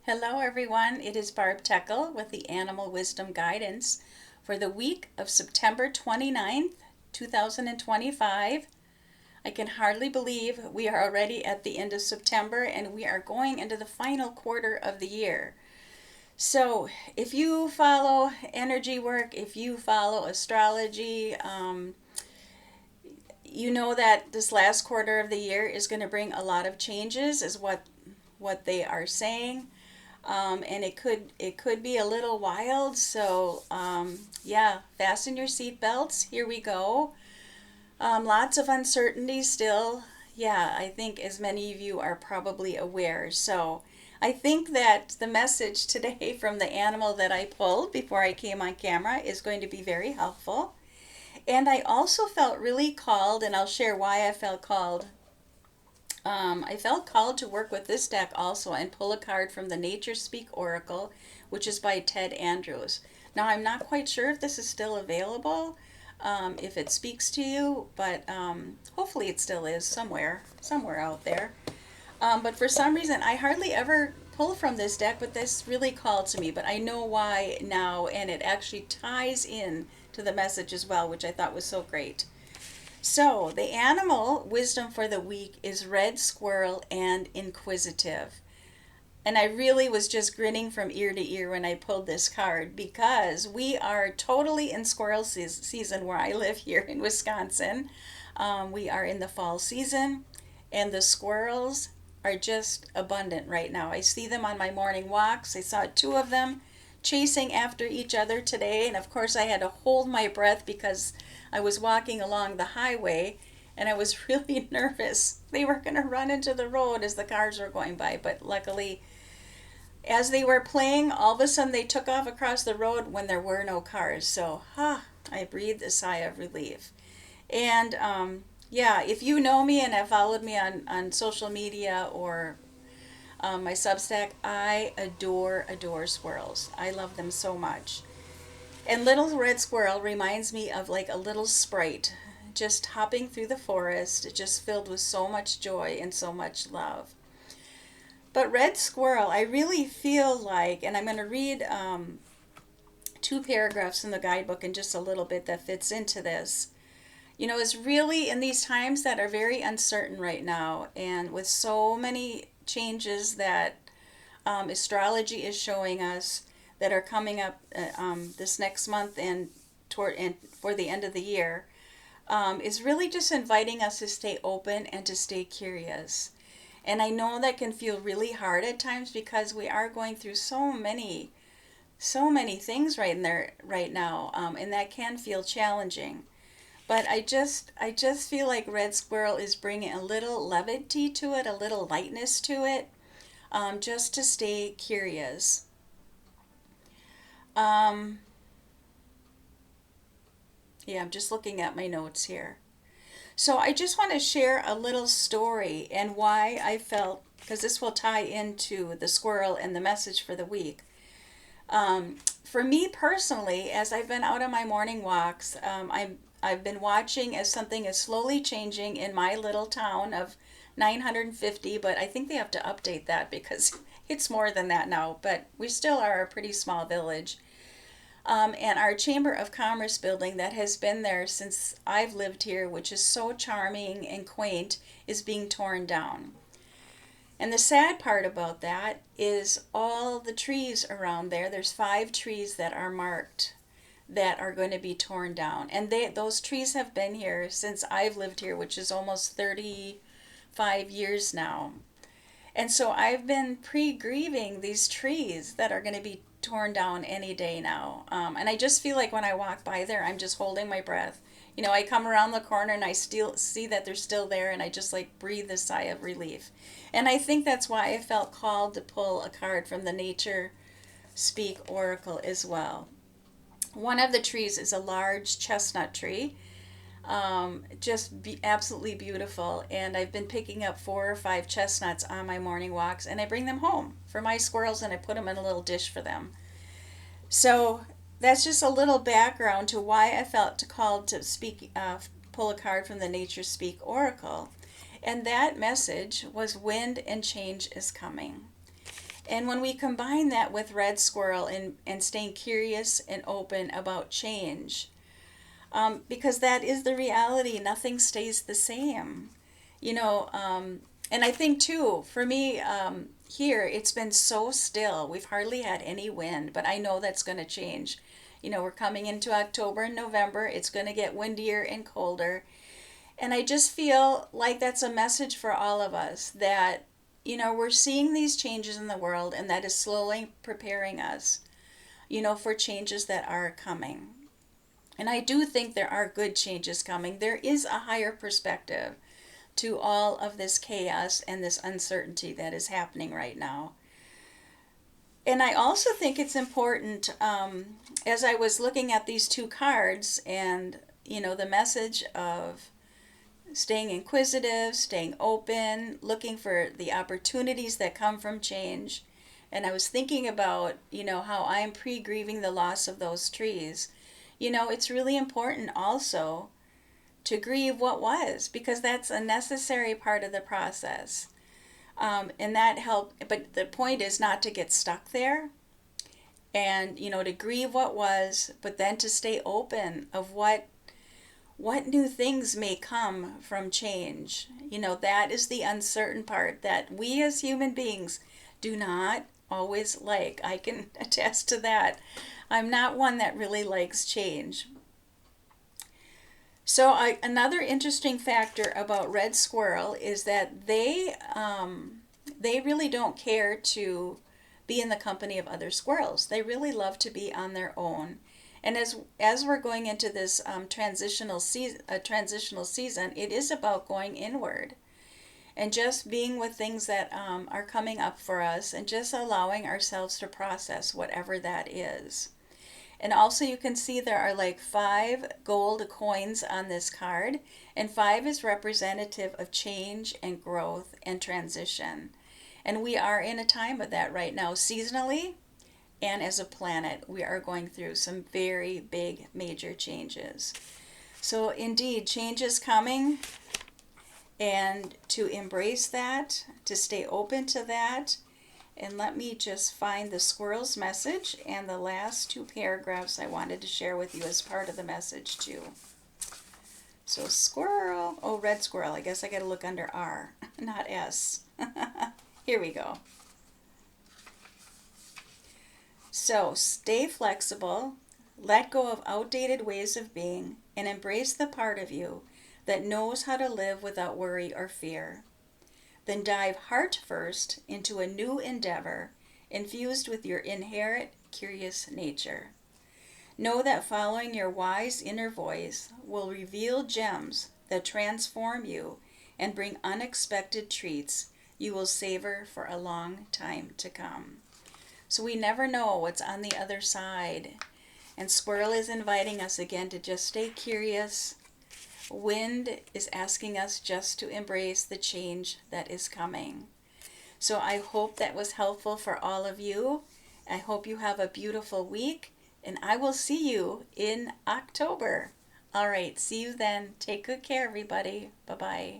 Hello, everyone. It is Barb Techel with the Animal Wisdom Guidance for the week of September 29th, 2025. I can hardly believe we are already at the end of September and we are going into the final quarter of the year. So, if you follow energy work, if you follow astrology, you know that this last quarter of the year is going to bring a lot of changes, is what they are saying. And it could be a little wild. So yeah, fasten your seatbelts. Here we go. Lots of uncertainty still. Yeah, I think as many of you are probably aware. So I think that the message today from the animal that I pulled before I came on camera is going to be very helpful. And I also felt really called, and I'll share why I felt called. I felt called to work with this deck also and pull a card from the Nature Speak Oracle, which is by Ted Andrews. Now, I'm not quite sure if this is still available, if it speaks to you, but hopefully it still is somewhere out there. But for some reason, I hardly ever pull from this deck, but this really called to me. But I know why now, and it actually ties in to the message as well, which I thought was so great. So, the animal wisdom for the week is red squirrel and inquisitive. And I really was just grinning from ear to ear when I pulled this card because we are totally in squirrel season where I live here in Wisconsin. We are in the fall season, and the squirrels are just abundant right now. I see them on my morning walks. I saw two of them chasing after each other today, and of course, I had to hold my breath because I was walking along the highway and I was really nervous. They were going to run into the road as the cars were going by, but luckily, as they were playing, all of a sudden they took off across the road when there were no cars. So, I breathed a sigh of relief. And yeah, if you know me and have followed me on social media or my Substack, I adore squirrels. I love them so much. And Little Red Squirrel reminds me of like a little sprite just hopping through the forest, just filled with so much joy and so much love. But Red Squirrel, I really feel like, and I'm going to read two paragraphs in the guidebook in just a little bit that fits into this. You know, it's really in these times that are very uncertain right now, and with so many changes that astrology is showing us that are coming up this next month and toward and for the end of the year, is really just inviting us to stay open and to stay curious. And I know that can feel really hard at times because we are going through so many things right now, and that can feel challenging. But I just feel like Red Squirrel is bringing a little levity to it, a little lightness to it, just to stay curious. Um, yeah, I'm just looking at my notes here. So I just want to share a little story and why I felt, because this will tie into the squirrel and the message for the week. For me personally, as I've been out on my morning walks, I've been watching as something is slowly changing in my little town of 950, but I think they have to update that because it's more than that now, but we still are a pretty small village. And our Chamber of Commerce building that has been there since I've lived here, which is so charming and quaint, is being torn down. And the sad part about that is all the trees around there. There's 5 trees that are marked that are going to be torn down. And those trees have been here since I've lived here, which is almost 35 years now. And so I've been pre-grieving these trees that are going to be torn down any day now. And I just feel like when I walk by there, I'm just holding my breath. You know, I come around the corner and I still see that they're still there, and I just like breathe a sigh of relief. And I think that's why I felt called to pull a card from the Nature Speak Oracle as well. One of the trees is a large chestnut tree, absolutely beautiful. And I've been picking up 4 or 5 chestnuts on my morning walks, and I bring them home for my squirrels, and I put them in a little dish for them. So that's just a little background to why I felt called to pull a card from the Nature Speak Oracle. And that message was wind and change is coming. And when we combine that with red squirrel and staying curious and open about change, because that is the reality, nothing stays the same. You know, and I think too, for me, here, it's been so still. We've hardly had any wind, but I know that's going to change. You know, we're coming into October and November. It's going to get windier and colder. And I just feel like that's a message for all of us that, you know, we're seeing these changes in the world and that is slowly preparing us, you know, for changes that are coming. And I do think there are good changes coming. There is a higher perspective to all of this chaos and this uncertainty that is happening right now. And I also think it's important, as I was looking at these two cards and, you know, the message of staying inquisitive, staying open, looking for the opportunities that come from change. And I was thinking about, you know, how I'm pre-grieving the loss of those trees. You know, it's really important also to grieve what was, because that's a necessary part of the process. And that helped, but the point is not to get stuck there and, you know, to grieve what was, but then to stay open of what new things may come from change. You know, that is the uncertain part that we as human beings do not always like. I can attest to that. I'm not one that really likes change. So another interesting factor about red squirrel is that they really don't care to be in the company of other squirrels. They really love to be on their own. And as we're going into this transitional season, it is about going inward and just being with things that are coming up for us and just allowing ourselves to process whatever that is. And also you can see there are like 5 gold coins on this card, and 5 is representative of change and growth and transition. And we are in a time of that right now, seasonally and as a planet. We are going through some very big major changes. So indeed, change is coming, and to embrace that, to stay open to that. And let me just find the squirrel's message and the last 2 paragraphs I wanted to share with you as part of the message too. So squirrel, oh, red squirrel, I guess I got to look under R, not S. Here we go. So stay flexible, let go of outdated ways of being, and embrace the part of you that knows how to live without worry or fear. Then dive heart first into a new endeavor infused with your inherent curious nature. Know that following your wise inner voice will reveal gems that transform you and bring unexpected treats you will savor for a long time to come. So we never know what's on the other side. And Squirrel is inviting us again to just stay curious. Wind is asking us just to embrace the change that is coming. So I hope that was helpful for all of you. I hope you have a beautiful week, and I will see you in October. All right, see you then. Take good care, everybody. Bye-bye.